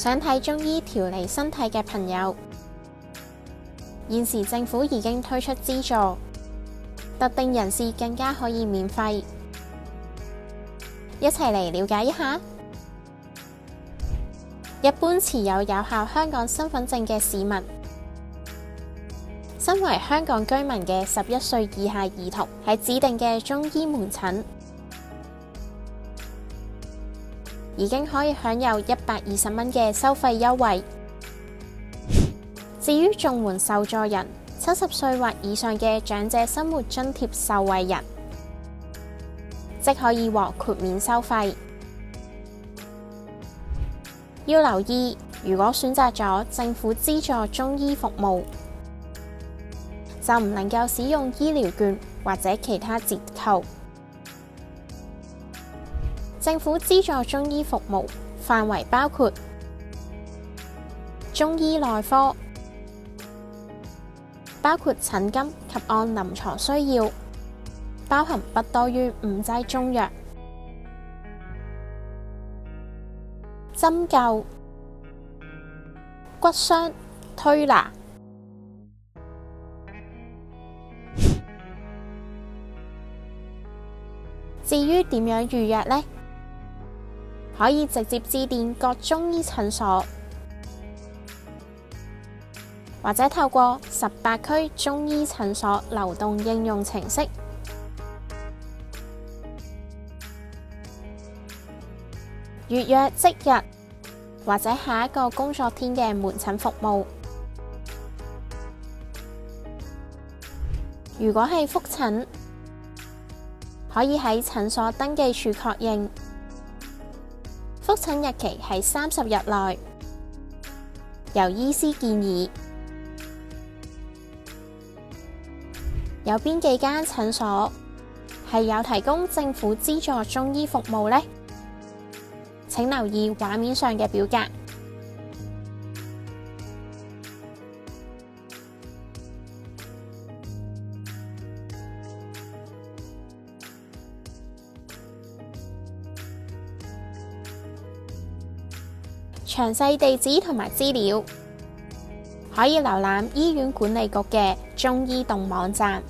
想睇中醫調理身體嘅朋友，現時政府已經推出資助，特定人士更加可以免費。一齊嚟了解一下。一般持有有效香港身份證嘅市民，身為香港居民嘅11歲以下兒童，喺指定嘅中醫門診，已經可以享有120蚊嘅收費優惠。至於綜援受助人、70歲或以上嘅長者生活津貼受惠人，即可以獲豁免收費。要留意，如果選擇咗政府資助中醫服務，就唔能夠使用醫療券或者其他折扣。政府資助中醫服務範圍包括中醫內科，包括診金及按臨床需要，包含不多於5劑中藥；針灸、骨傷、推拿。至於點樣預約呢？可以直接致電各中醫診所，或者透過18區中醫診所流動應用程式預約即日或者下一個工作天嘅門診服務。如果係覆診，可以喺診所登記處確認，覆診日期係30日內，由醫師建議。有邊幾間診所係有提供政府資助中醫服務呢？請留意畫面上嘅表格。詳細地址同埋資料，可以瀏覽醫院管理局嘅中醫動網站。